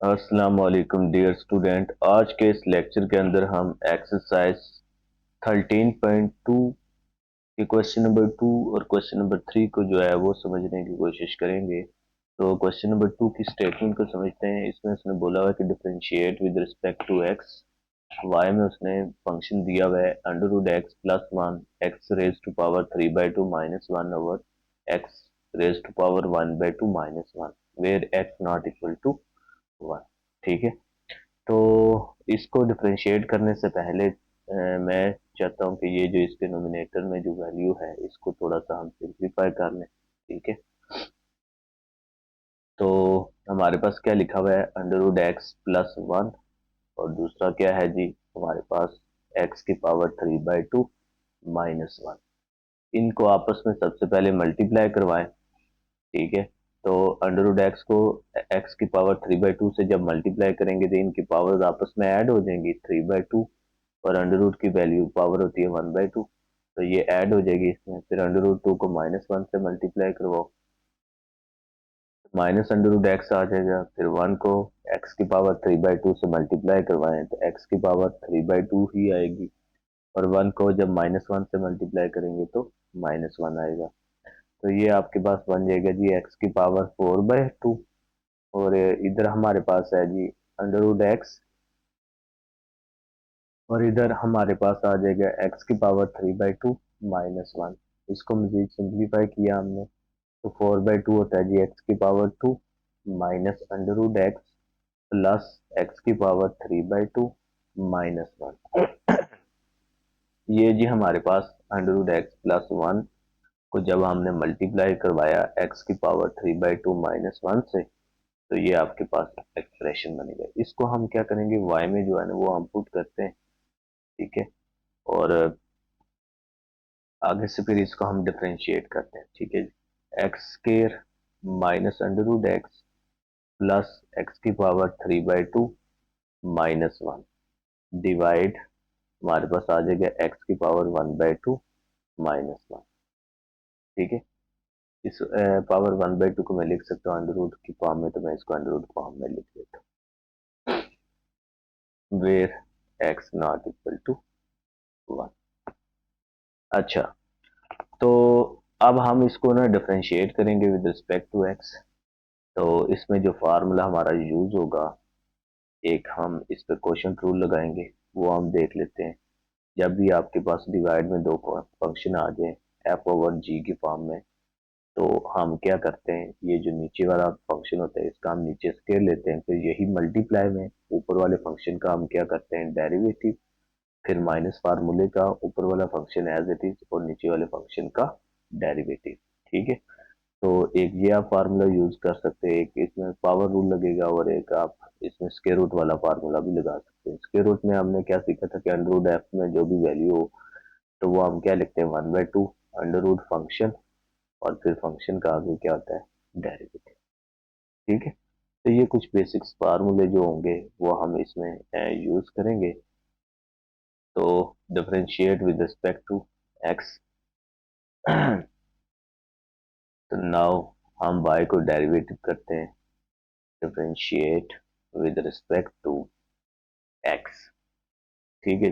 अस्सलाम वालेकुम dear student. आज के इस लेक्चर के अंदर हम एक्सरसाइज 13.2 के क्वेश्चन नंबर 2 और क्वेश्चन नंबर 3 को जो है वो समझने की कोशिश करेंगे। तो क्वेश्चन नंबर 2 की स्टेटमेंट को समझते हैं। इसमें उसने बोला हुआ है कि differentiate with respect to x. Y में उसने फंक्शन दिया हुआ है under root x plus one x raise to power 3/2 minus one over x raise to power 1/2 minus one where x not equal to one. ठीक है। तो इसको differentiate करने से पहले मैं चाहता हूँ कि ये जो इसके नोमिनेटर में जो वैल्यू है इसको थोड़ा सा हम सिंप्लीफाई कर लें। ठीक है। तो हमारे पास क्या लिखा हुआ है under root x plus one और दूसरा क्या है जी हमारे पास एक्स की पावर 3/2 माइनस वन। इनको आपस में सबसे पहले मल्टीप्लाई करवाएं। ठीक है। तो अंडर रूट एक्स को एक्स की पावर 3/2 से जब मल्टीप्लाई करेंगे तो इनकी पावर्स आपस में ऐड हो जाएंगी 3/2 और अंडर रूट की वैल्यू पावर होती है 1/2। तो ये ऐड हो जाएगी इसमें। फिर अंडर रूट टू को -1 से मल्टीप्लाई करवाओ, माइनस अंडर रूट एक्स आ जाएगा। फिर वन को एक्स की पावर 3/2 से मल्टीप्लाई करवाएं तो एक्स की पावर 3/2 ही आएगी। और वन को जब -1 से मल्टीप्लाई करेंगे तो -1 आएगा। तो ये आपके पास बन जाएगा जी एक्स की पावर 4/2। और इधर हमारे पास है जी अंडर रूट एक्स और इधर हमारे पास आ जाएगा एक्स की पावर 3/2 माइनस वन। इसको मजीद सिंप्लीफाई किया हमने तो 4/2 होता है जी एक्स की power 2 minus under root x plus x की पावर 3/2 माइनस वन। ये जी हमारे पास under root x plus one को जब हमने मल्टीप्लाई करवाया एक्स की पावर 3/2 माइनस वन से तो ये आपके पास एक्सप्रेशन बनेगा। इसको हम क्या करेंगे वाई में जो है ना वो हम पुट करते हैं। ठीक है। और आगे से फिर इसको हम डिफरेंशिएट करते हैं। ठीक है। X square minus under root x plus x की पावर 3/2 माइनस वन डिवाइड हमारे पास आ जाएगा एक्स की पावर 1/2 माइनस वन। ठीक है। इस पावर 1/2 को मैं लिख सकता हूँ अंडर रूट की फॉर्म में, तो मैं इसको अंडर रूट फॉर्म में लिख देता हूँ where x not equal to one. अच्छा। तो अब हम इसको ना डिफरेंशिएट करेंगे विद रिस्पेक्ट टू एक्स। तो इसमें जो फार्मूला हमारा यूज होगा, एक हम इस पे क्वेश्चन रूल लगाएंगे, वो हम देख लेते हैं। जब भी आपके पास डिवाइड में दो फंक्शन आ जाए एफ ओवर जी की फॉर्म में, तो हम क्या करते हैं ये जो नीचे वाला फंक्शन होता है इसका हम नीचे स्केयर लेते हैं। फिर यही मल्टीप्लाई में ऊपर वाले फंक्शन का हम क्या करते हैं डेरिवेटिव। फिर माइनस फार्मूले का ऊपर वाला फंक्शन एज इट इज और नीचे वाले फंक्शन का डेरिवेटिव। ठीक है। तो एक ये आप फार्मूला यूज कर सकते हैं, एक इसमें पावर रूल लगेगा और एक आप इसमें स्क्वायर रूट वाला फार्मूला भी लगा सकते हैं। स्क्वायर रूट में हमने क्या सीखा था कि अंडर रूट एफ में जो भी वैल्यू हो तो वो हम क्या लिखते हैं 1/2 अंडर रूट फंक्शन और फिर फंक्शन का आगे क्या होता है डेरिवेटिव। ठीक है। तो ये कुछ बेसिक्स फार्मूले जो होंगे वो हम इसमें यूज करेंगे। तो differentiate with respect to x. तो नाउ हम y को डेरिवेटिव करते हैं differentiate with respect to x। ठीक है।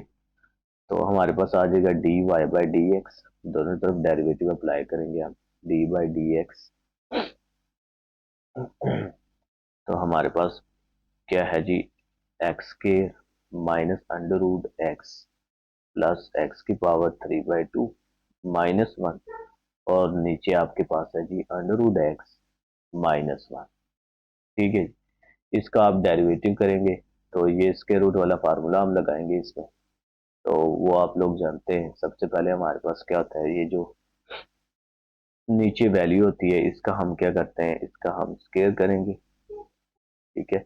तो हमारे पास आ जाएगा dy/dx। दोनों तरफ डेरिवेटिव अप्लाई करेंगे हम dy/dx। तो हमारे पास क्या है जी एक्स के minus under root x plus x की पावर 3/2 माइनस वन और नीचे आपके पास है जी under root x minus one. ठीक है। इसका आप डेरिवेटिव करेंगे तो ये इसके रूट वाला फार्मूला हम लगाएंगे इसमें। तो वो आप लोग जानते हैं। सबसे पहले हमारे पास क्या होता है ये जो नीचे वैल्यू होती है इसका हम क्या करते हैं इसका हम स्केयर करेंगे। ठीक है।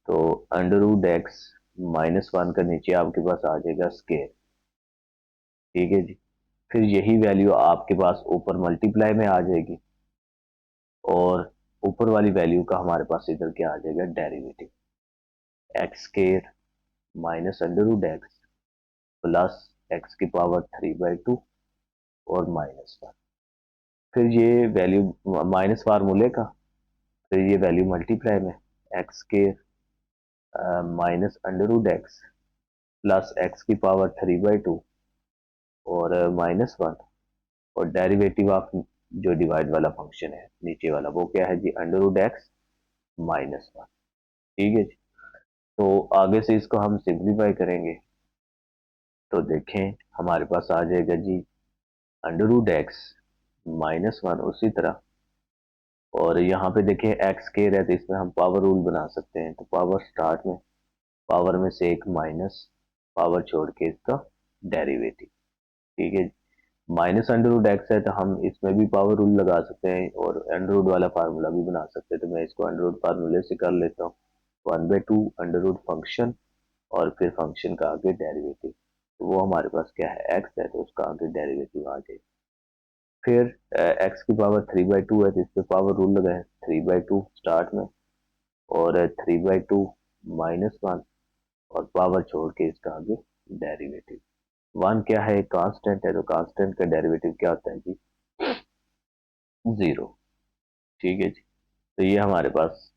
तो under root x minus one का नीचे आपके पास आ जाएगा स्केयर। ठीक है जी। फिर यही वैल्यू आपके पास ऊपर मल्टीप्लाई में आ जाएगी और ऊपर वाली वैल्यू का हमारे पास इधर क्या आ जाएगा derivative x square minus under root x plus x की पावर 3/2 और माइनस वन। फिर ये वैल्यू माइनस फार्मूले का, फिर ये वैल्यू मल्टीप्लाई में x square minus under root x plus x की पावर 3/2 और माइनस वन, और डेरिवेटिव ऑफ जो डिवाइड वाला फंक्शन है नीचे वाला वो क्या है जी, under root x minus one. ठीक है जी। तो आगे से इसको हम सिंप्लीफाई करेंगे तो देखें हमारे पास आ जाएगा जी under root x minus one, उसी तरह। और यहाँ पे देखें एक्स स्केयर है तो इसमें हम पावर रूल बना सकते हैं, तो पावर स्टार्ट में पावर में से एक माइनस, पावर छोड़ के इसका डेरिवेटिव। ठीक है, माइनस अंडर रूट एक्स है तो हम इसमें भी पावर रूल लगा सकते हैं और अंडर रूट वाला फार्मूला भी बना सकते हैं, तो मैं इसको अंडर रूट फार्मूले से कर लेता हूँ। 1/2 अंडर रूट फंक्शन और फिर फंक्शन का आगे डेरिवेटिव, तो वो हमारे पास क्या है, एक्स है तो उसका आगे डेरिवेटिव आ जाएगा। फिर एक्स की पावर 3/2 है तो इस पे पावर रूल लगा है, 3/2 स्टार्ट में और 3/2 माइनस वन, और पावर छोड़ के इसका आगे डेरिवेटिव। वन क्या है, कांस्टेंट है तो कांस्टेंट का डेरिवेटिव क्या होता है जी, जीरो। ठीक है जी। तो ये हमारे पास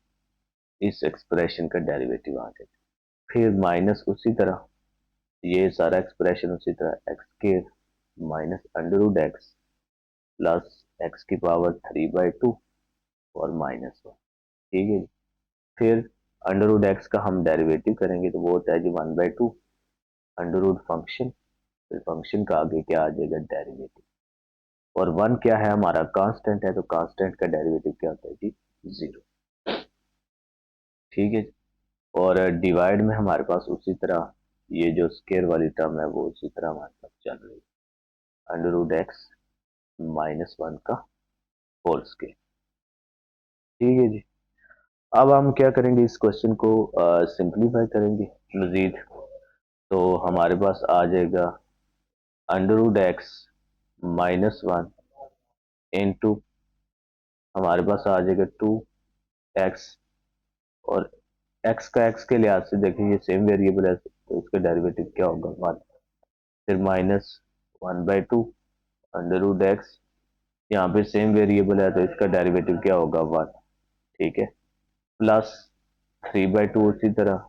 इस एक्सप्रेशन का डेरिवेटिव आ जाएगा। फिर माइनस उसी तरह, ये सारा एक्सप्रेशन उसी तरह, एक्स के minus under root x plus x की पावर 3/2 और माइनस वन। ठीक है जी। फिर अंडर रूट एक्स का हम डेरिवेटिव करेंगे तो वो होता है जी 1/2 अंडर रूट फंक्शन, फिर फंक्शन का आगे क्या आ जाएगा, डेरिवेटिव। और वन क्या है, हमारा कांस्टेंट है तो कांस्टेंट का डेरिवेटिव क्या होता है जी, जीरो। ठीक है। और डिवाइड में हमारे पास उसी तरह ये जो स्केयर वाली टर्म है वो उसी तरह हमारे पास चल रही है, under root x minus one का होल स्केयर। ठीक है जी। अब हम क्या करेंगे, इस क्वेश्चन को सिंप्लीफाई करेंगे मजीद, तो हमारे पास आ जाएगा under root x minus one into, हमारे पास आ जाएगा 2x, और x के लिहाज से देखिए ये सेम वेरिएबल है तो इसका डेरिवेटिव क्या होगा, वन। फिर माइनस 1/2 अंडर रूट एक्स, यहाँ पे सेम वेरिएबल है तो इसका डेरिवेटिव क्या होगा, वन। ठीक है, प्लस 3/2 उसी तरह,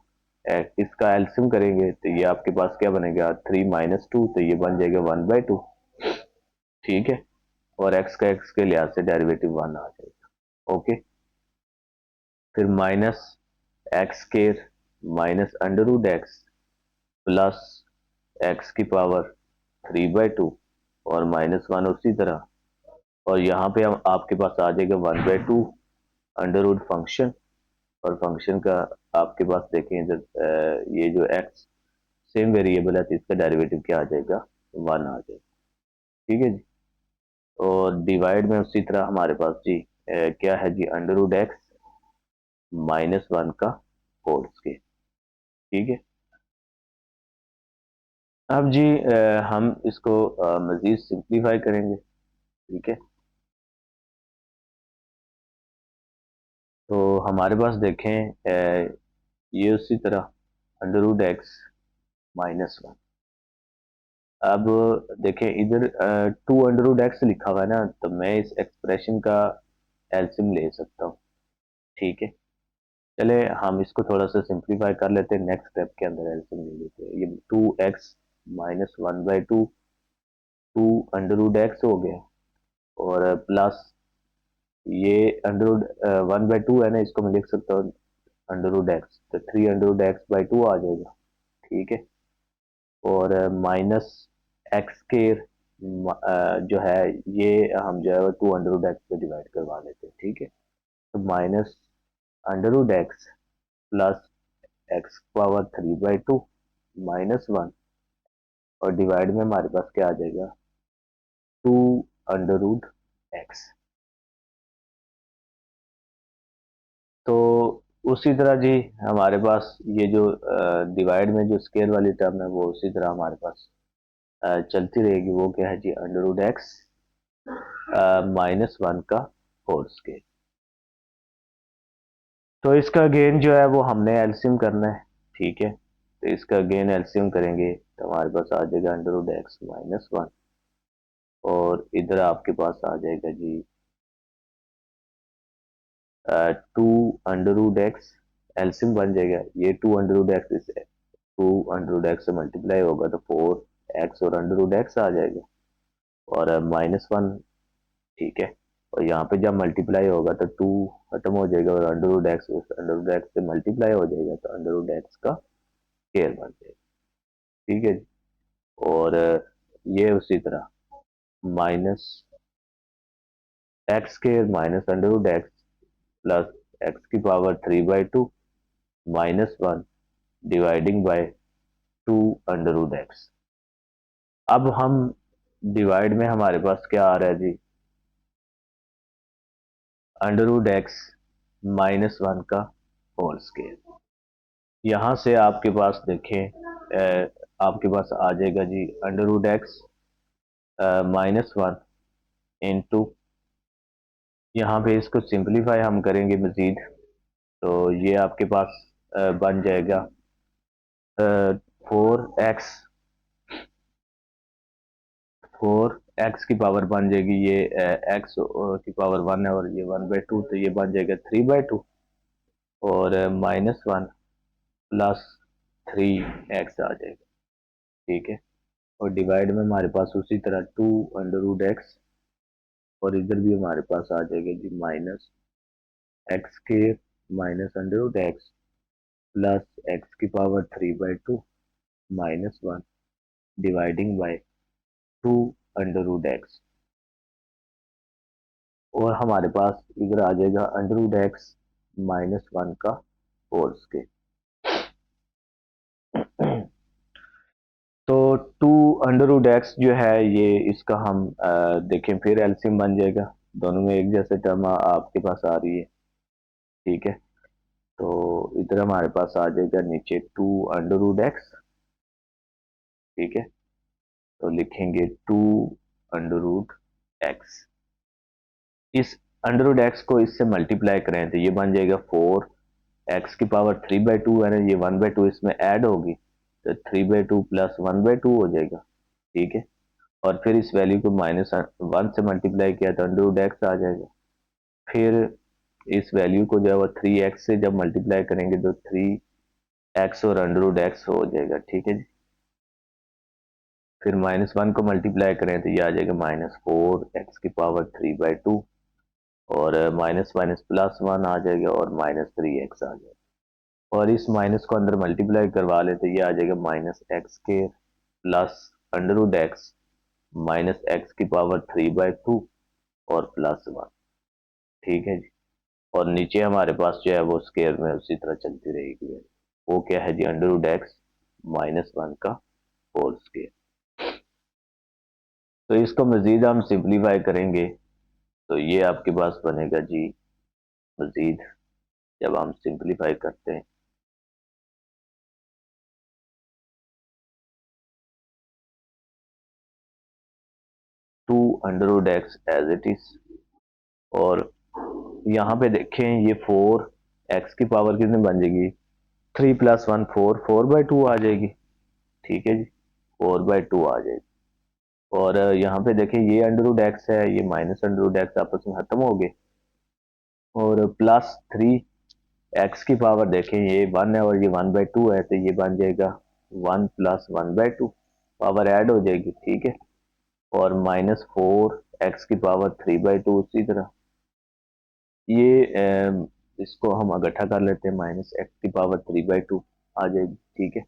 इसका एल्सियम करेंगे तो ये आपके पास क्या बनेगा, 3 - 2 तो ये बन जाएगा 1/2। ठीक है, और x के लिहाज से डेरिवेटिव वन आ जाएगा। ओके, फिर minus x square minus under root x plus x की पावर 3/2 और माइनस वन उसी तरह, और यहाँ पे हम आपके पास आ जाएगा 1/2 अंडर रूट फंक्शन, और फंक्शन का आपके पास देखें इधर ये जो एक्स सेम वेरिएबल है तो इसका डेरिवेटिव क्या आ जाएगा, वन आ जाएगा। ठीक है जी। और डिवाइड में उसी तरह हमारे पास जी क्या है जी, under root x minus one का होल स्केयर। ठीक है। अब जी हम इसको मजीद सिंप्लीफाई करेंगे। ठीक है, तो हमारे पास देखें ये उसी तरह under root x minus one. अब देखें इधर टू अंडर रूट एक्स लिखा हुआ है ना, तो मैं इस एक्सप्रेशन का एल्सियम ले सकता हूँ। ठीक है, चले हम इसको थोड़ा सा सिंप्लीफाई कर लेते हैं, नेक्स्ट स्टेप के अंदर एल्सियम ले लेते हैं। ये 2x minus 1/2 two under root x हो गया, और प्लस ये अंडर रूट 1/2 है ना, इसको मैं लिख सकता हूँ अंडर रूट एक्स, तो 3 √x/2 आ जाएगा। ठीक है, और माइनस एक्स के जो है ये हम जो है 2 √x पे डिवाइड करवा लेते हैं। ठीक है, तो minus under root x plus x power 3/2 minus one, और डिवाइड में हमारे पास क्या आ जाएगा, 2 √x। तो उसी तरह जी हमारे पास ये जो डिवाइड में जो स्केयर वाली टर्म है वो उसी तरह हमारे पास चलती रहेगी, वो क्या है जी, under root x minus one का होल स्केयर। तो इसका गेन जो है वो हमने एलसीएम करना है। ठीक है, तो इसका गेन एलसीएम करेंगे तो हमारे पास आ जाएगा under root x minus one, और इधर आपके पास आ जाएगा जी 2 अंडर रूट एक्स एलसीएम बन जाएगा, ये 2 अंडर रूट एक्स इसे 2 अंडर रूट एक्स से मल्टीप्लाई होगा तो 4x और अंडर रूट एक्स आ जाएगा और -1, ठीक है। और यहाँ पे जब मल्टीप्लाई होगा तो 2 खत्म हो जाएगा और under root x under root x से मल्टीप्लाई हो जाएगा तो अंडर रूट एक्स का स्क्वायर बन जाएगा, ठीक है जी। और ये उसी तरह minus x square minus under root x plus x की power 3/2 -1 dividing by 2 under root x. अब हम डिवाइड में हमारे पास क्या आ रहा है जी, अंडर रूट एक्स -1 का होल स्क्वायर। यहाँ से आपके पास देखें आपके पास आ जाएगा जी अंडर रूट एक्स -1 इंटू, यहाँ पे इसको सिंप्लीफाई हम करेंगे मजीद तो ये आपके पास बन जाएगा 4x 4x की पावर बन जाएगी, ये x की पावर 1 है और ये 1/2 तो ये बन जाएगा 3/2 और -1 प्लस 3x आ जाएगा, ठीक है। और डिवाइड में हमारे पास उसी तरह 2 अंडर रूट एक्स और इधर भी हमारे पास आ जाएगा जी माइनस एक्स के minus under root x plus x की power 3/2 -1 dividing by 2 under root x और हमारे पास इधर आ जाएगा अंडर रूट एक्स -1 का होल स्क्वायर। तो 2 अंडर रूट एक्स जो है ये इसका हम देखें फिर एलसीएम बन जाएगा, दोनों में एक जैसे टर्म आपके पास आ रही है, ठीक है। तो इधर हमारे पास आ जाएगा नीचे 2 अंडर रूट एक्स, ठीक है। तो लिखेंगे 2 अंडर रूट एक्स, इस अंडर रूट एक्स को इससे मल्टीप्लाई करें तो ये बन जाएगा 4x की पावर 3/2 है ना, ये 1/2 इसमें ऐड होगी तो 3/2 प्लस 1/2 हो जाएगा, ठीक है। और फिर इस वैल्यू को -1 से मल्टीप्लाई किया तो अंडर रूट एक्स आ जाएगा, फिर इस वैल्यू को जो है वो 3x से जब मल्टीप्लाई करेंगे तो 3x और अंडर रूट एक्स हो जाएगा, ठीक है जी। फिर -1 को मल्टीप्लाई करें तो ये आ जाएगा -4x की पावर 3/2 और माइनस माइनस प्लस 1 आ जाएगा और -3x आ जाएगा और इस माइनस को अंदर मल्टीप्लाई करवा ले तो ये आ जाएगा -x के plus under root x -x की पावर 3/2 और +1, ठीक है जी। और नीचे हमारे पास जो है वो स्क्वायर में उसी तरह चलती रहेगी, वो क्या है जी अंडर रूट एक्स -1 का होल स्क्वायर। तो इसको मजीद हम सिंप्लीफाई करेंगे तो ये आपके पास बनेगा जी मजीद, जब हम सिंप्लीफाई करते हैं 2 under root x as it is और यहाँ पे देखें ये 4x की पावर कितनी बन जाएगी 3 + 1 4 4/2 आ जाएगी, ठीक है जी 4/2 आ जाएगी। और यहाँ पे देखें ये अंडर रूट एक्स है ये माइनस अंडर रूट एक्स आपस में खत्म हो गए और +3x की पावर देखें ये 1 है और ये 1/2 है तो ये बन जाएगा 1 + 1/2 पावर ऐड हो जाएगी, ठीक है। और -4x की पावर 3/2 उसी तरह ये इसको हम इकट्ठा कर लेते हैं -x की पावर 3/2 आ जाएगी, ठीक है।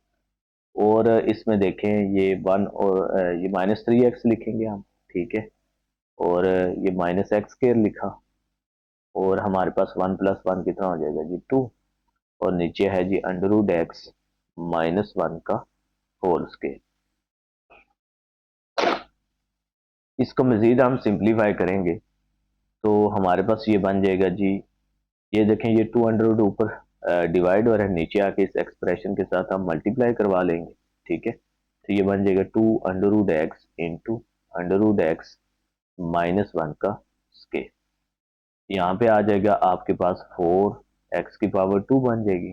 और इसमें देखें ये 1 और ये -3x लिखेंगे हम, ठीक है। और ये -x² लिखा और हमारे पास 1 + 1 कितना हो जाएगा जी 2 और नीचे है जी अंडर रूट एक्स -1 का होल स्क्वायर। इसको मजीद हम सिंप्लीफाई करेंगे तो हमारे पास ये बन जाएगा जी, ये देखें ये 2 अंडर रूट ऊपर डिवाइड हो रहा है, नीचे आके इस एक्सप्रेशन के साथ हम मल्टीप्लाई करवा लेंगे, ठीक है। तो ये बन जाएगा 2 under root x into under root x -1 का स्क्वायर। यहाँ पे आ जाएगा आपके पास 4x की पावर 2 बन जाएगी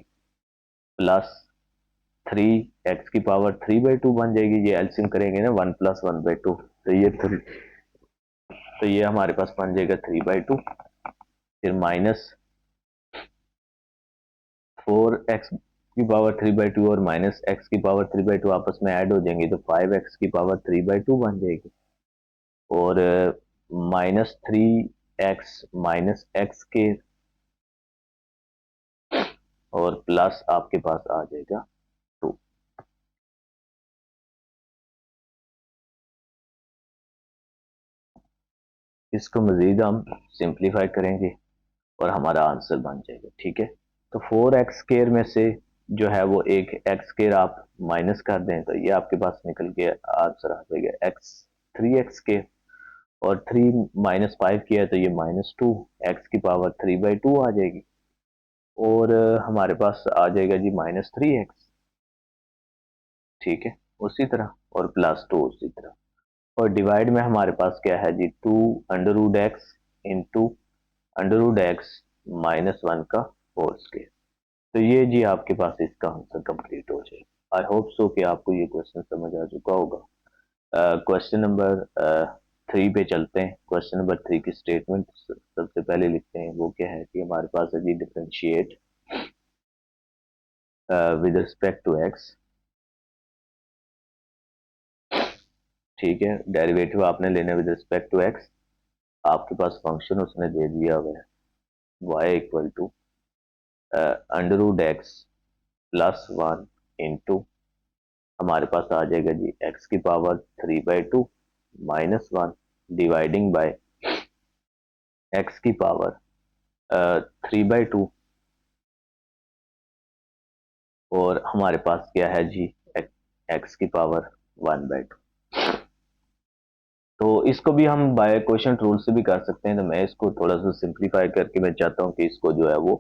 प्लस 3x की पावर 3/2 बन जाएगी, ये एलसीएम करेंगे ना 1 + 1/2 तो ये 3, तो ये हमारे पास बन जाएगा 3/2 फिर माइनस 4x की पावर 3/2 और माइनस एक्स की पावर 3/2 आपस में ऐड हो जाएंगे तो 5x की पावर 3/2 बन जाएगी। और -3x माइनस एक्स के और प्लस आपके पास आ जाएगा 2। इसको मजीद हम सिंप्लीफाई करेंगे और हमारा आंसर बन जाएगा। ठीक है, तो 4x स्केयर में से जो है वो एक एक्स स्केयर आप माइनस कर दें तो ये आपके पास निकल के आंसर आ जाएगा एक्स 3x स्केयर। और 3 माइनस 5 किया है तो ये -2 एक्स की पावर 3/2 आ जाएगी। और हमारे पास आ जाएगा जी -3x। ठीक है, उसी तरह और +2 उसी तरह। और डिवाइड में हमारे पास क्या है जी 2√x इंटू √x -1 का होल स्क्वायर। तो ये जी आपके पास इसका आंसर कंप्लीट हो जाएगा। आई होप सो कि आपको ये क्वेश्चन समझ आ चुका होगा। क्वेश्चन नंबर 3 पे चलते हैं। क्वेश्चन नंबर 3 की स्टेटमेंट सबसे पहले लिखते हैं। वो क्या है कि हमारे पास है जी differentiate with respect to x. ठीक है, डेरिवेटिव आपने लेना विद रिस्पेक्ट टू एक्स। आपके पास फंक्शन उसने दे दिया हुआ है y equal to √x +1 into हमारे पास आ जाएगा जी x की पावर 3/2 -1 डिवाइडिंग बाय x की पावर 3/2 और हमारे पास क्या है जी x की पावर 1/2। तो इसको भी हम बाय क्वेश्चन रूल से भी कर सकते हैं। तो मैं इसको थोड़ा सा सिंप्लीफाई करके मैं चाहता हूँ कि इसको जो है वो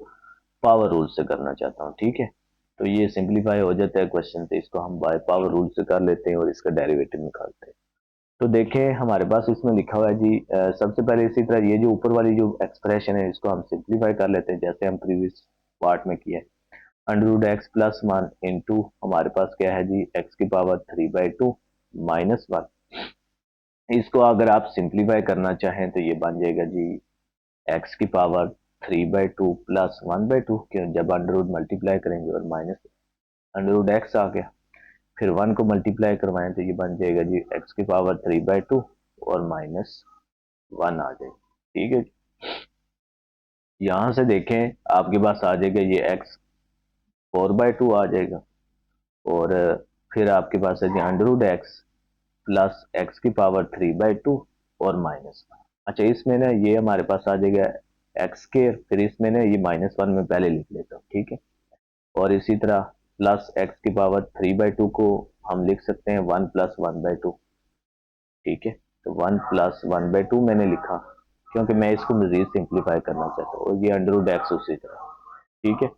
पावर रूल से करना चाहता हूँ। ठीक है, तो ये सिंप्लीफाई हो जाता है क्वेश्चन, तो इसको हम बाय पावर रूल से कर लेते हैं और इसका डेरिवेटिव निकालते हैं। तो देखें हमारे पास इसमें लिखा हुआ है जी सबसे पहले इसी तरह ये जो ऊपर वाली जो एक्सप्रेशन है इसको हम सिंप्लीफाई कर लेते हैं जैसे हम प्रीवियस पार्ट में किया है। √x +1 इंटू हमारे पास क्या है जी x की पावर 3/2 -1। इसको अगर आप सिंप्लीफाई करना चाहें तो ये बन जाएगा जी x की पावर 3/2 प्लस 1/2 के जब अंडर मल्टीप्लाई करेंगे और माइनस √x आ गया। फिर 1 को मल्टीप्लाई करवाएं तो ये बन जाएगा जी x की पावर 3/2 और -1 आ जाएगा। ठीक है, यहां से देखें आपके पास आ जाएगा ये x 4/2 आ जाएगा। और फिर आपके पास है जी √x प्लस एक्स की पावर 3/2 और -1। अच्छा, इसमें ना ये हमारे पास आ जाएगा एक्स स्केयर, फिर इसमें ना ये -1 में पहले लिख लेता हूँ। ठीक है, और इसी तरह प्लस एक्स की पावर 3/2 को हम लिख सकते हैं 1 + 1/2। ठीक है, तो 1 + 1/2 मैंने लिखा क्योंकि मैं इसको मजीद सिंप्लीफाई करना चाहता हूँ। और ये √x उसी तरह। ठीक है,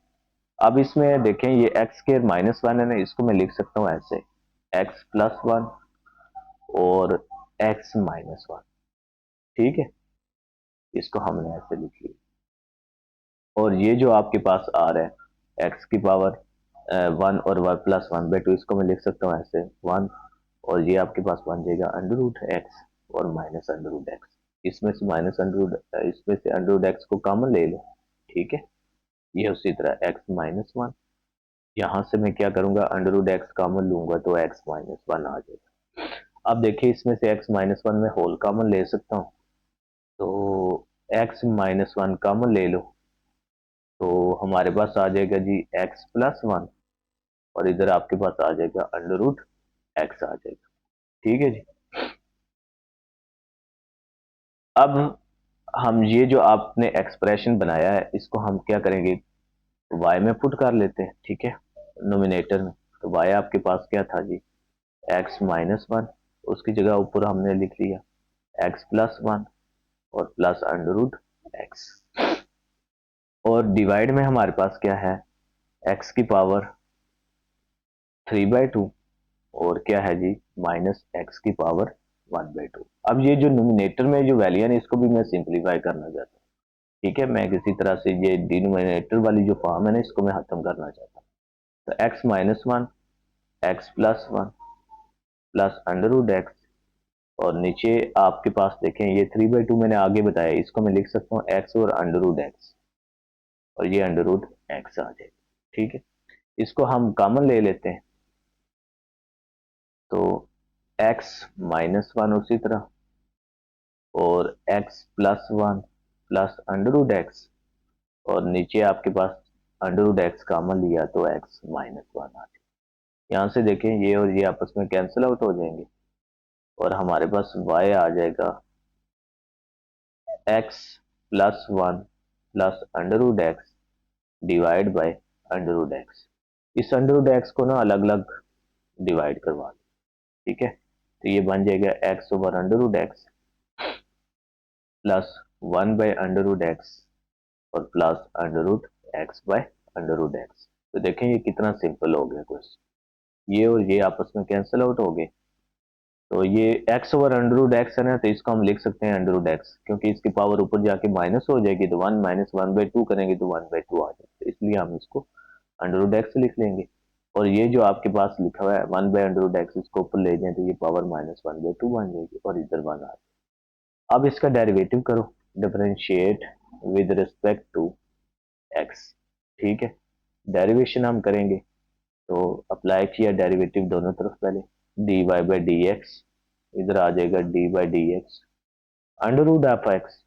अब इसमें देखें ये एक्स स्केयर -1 है ना, इसको मैं लिख सकता हूँ ऐसे x +1 और x -1। ठीक है, इसको हमने ऐसे लिख लिया। और ये जो आपके पास आ रहा है एक्स की पावर 1 और 1 + 1/2 इसको मैं लिख सकता हूँ ऐसे 1। और ये आपके पास बन जाएगा √x और -√x। इसमें से इसमें से √x को कॉमन ले लो। ठीक है, ये उसी तरह x -1। यहाँ से मैं क्या करूंगा √x कॉमन लूंगा तो x -1 आ जाएगा। अब देखिए इसमें से x -1 में होल कॉमन ले सकता हूँ तो x -1 कॉमन ले लो तो हमारे पास आ जाएगा जी x +1 और इधर आपके पास आ जाएगा √x आ जाएगा। ठीक है जी, अब हम ये जो आपने एक्सप्रेशन बनाया है इसको हम क्या करेंगे y में पुट कर लेते हैं। ठीक है, नोमिनेटर में। तो y आपके पास क्या था जी x -1, उसकी जगह ऊपर हमने लिख लिया x +1 और प्लस √x। और डिवाइड में हमारे पास क्या है x की पावर 3/2 और क्या है जी -x की पावर 1/2। अब ये जो नोमिनेटर में जो वैल्यू है इसको भी मैं सिंप्लीफाई करना चाहता हूँ। ठीक है, मैं किसी तरह से ये डिनोमिनेटर वाली जो फॉर्म है ना इसको मैं खत्म करना चाहता हूँ। तो x -1 x +1 प्लस √x और नीचे आपके पास देखें ये 3/2 मैंने आगे बताया, इसको मैं लिख सकता हूँ x और √x और ये √x आ जाए। ठीक है, इसको हम कॉमन ले लेते हैं, तो x माइनस वन उसी तरह, और x plus one plus under root x, और नीचे आपके पास अंडर रूट एक्स कॉमन लिया तो x माइनस वन आ जाए। यहाँ से देखें ये और ये आपस में कैंसिल आउट हो जाएंगे और हमारे पास y आ जाएगा x plus one plus under root x divide by under root x. इस अंडर रूट एक्स को ना अलग अलग डिवाइड करवा दें, ठीक है, तो ये बन जाएगा x over under root x plus one by under root x और plus under root x by under root x. तो देखें ये कितना सिंपल हो गया क्वेश्चन, ये और ये आपस में कैंसिल आउट हो गए, तो ये x over under root x है ना, तो इसको हम लिख सकते हैं अंडर रूट एक्स, क्योंकि इसकी पावर ऊपर जाके माइनस हो जाएगी, तो one minus one by to करेंगे तो वन बाई टू आ जाएगा, इसलिए हम इसको अंडर रूट एक्स लिख लेंगे। और ये जो आपके पास लिखा हुआ है one by under root x, इसको ऊपर ले जाए तो ये power minus one by two बन जाएगी और इधर वन आ जाएगा। अब इसका डेरिवेटिव करो, differentiate with respect to x, ठीक है, डेरिवेशन हम करेंगे, तो अप्लाई किया डेरिवेटिव दोनों तरफ, पहले d y by d x, इधर आ जाएगा d by d x under root of x,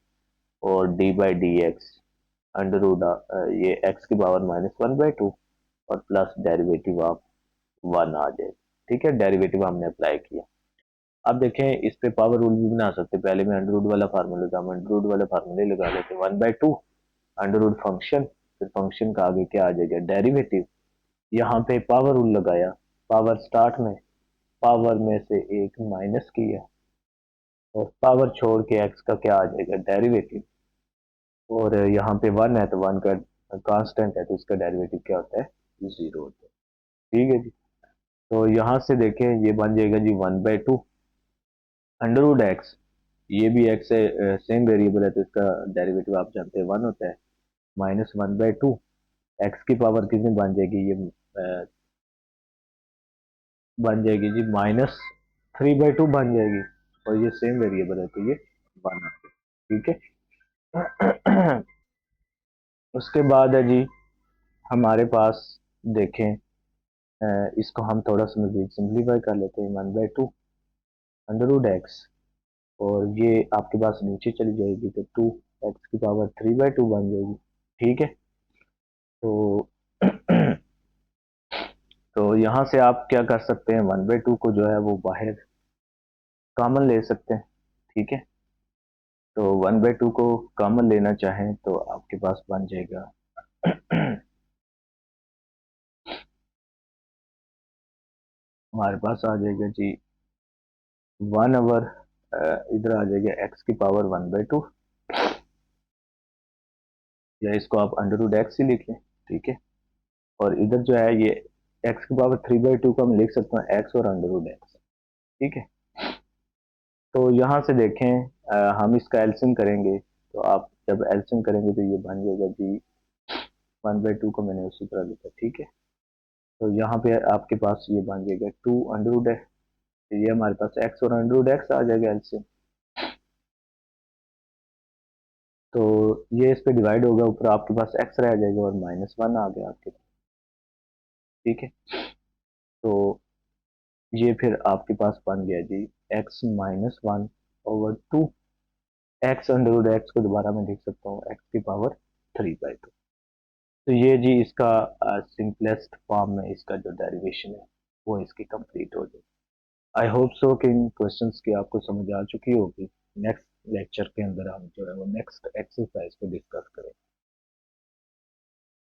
और d by d x under root ये एक्स की power minus one by two और प्लस डेरिवेटिव ऑफ वन आ जाएगा, ठीक है, डेरिवेटिव हमने अप्लाई किया। अब देखें इस पे पावर रूल भी बना सकते, पहले मैं अंडर रूट वाला फार्मूला था, हम अंडर रूट वाले फार्मूले लगा लेते, one by two under root function, फिर फंक्शन का आगे क्या आ जाएगा डेरिवेटिव, यहाँ पे पावर रूल लगाया, पावर स्टार्ट में पावर में से एक माइनस किया और पावर छोड़ के एक्स का क्या आ जाएगा डेरिवेटिव, और यहाँ पे वन है तो वन का कांस्टेंट है तो इसका डेरिवेटिव क्या होता है, जीरो होता है, ठीक है जी। तो यहाँ से देखें ये बन जाएगा जी one by two under root x, ये भी एक्स है, सेम वेरिएबल है तो इसका डेरिवेटिव आप जानते हैं वन होता है, minus one by to x की पावर कितनी बन जाएगी, ये बन जाएगी जी माइनस थ्री बाई टू बन जाएगी, और ये सेम वेरिएबल है तो ये वन आ गया, ठीक है। उसके बाद है जी हमारे पास देखें, इसको हम थोड़ा सा मजीद सिंप्लीफाई कर लेते हैं, one by two under root x, और ये आपके पास नीचे चली जाएगी तो टू एक्स की पावर थ्री बाई टू बन जाएगी, ठीक है। तो तो यहाँ से आप क्या कर सकते हैं, वन बाई टू को जो है वो बाहर कॉमन ले सकते हैं, ठीक है, तो वन बाई टू को कॉमन लेना चाहें तो आपके पास बन जाएगा हमारे पास आ जाएगा जी वन ओवर, इधर आ जाएगा एक्स की पावर वन बाई टू, या इसको आप अंडर रूट एक्स ही लिख लें, ठीक है, और इधर जो है ये एक्स की पावर थ्री बाई टू को हम लिख सकते हैं एक्स और अंडर रूट एक्स, ठीक है। तो यहाँ से देखें हम इसका एल्सियम करेंगे, तो आप जब एल्सियम करेंगे तो ये बन जाएगा जी वन बाई टू को मैंने उसी तरह लिखा, ठीक है, तो यहाँ पे आपके पास ये बन जाएगा टू अंडर रूट है, तो ये हमारे पास एक्स और अंडर रूट एक्स आ जाएगा एल्सियम, तो ये इस पे डिवाइड होगा, ऊपर आपके पास एक्स रह जाएगा और माइनस वन आ गया आपके पास, ठीक है। तो ये फिर आपके पास बन गया जी x minus one over two, x under root x को दोबारा मैं लिख सकता हूँ एक्स की पावर थ्री बाई टू। तो ये जी इसका सिंपलेस्ट फॉर्म में इसका जो डेरिवेशन है वो इसकी कंप्लीट हो जाए। आई होप सो कि इन क्वेश्चंस की आपको समझ आ चुकी होगी। नेक्स्ट लेक्चर के अंदर हम जो है वो नेक्स्ट एक्सरसाइज को डिस्कस करें।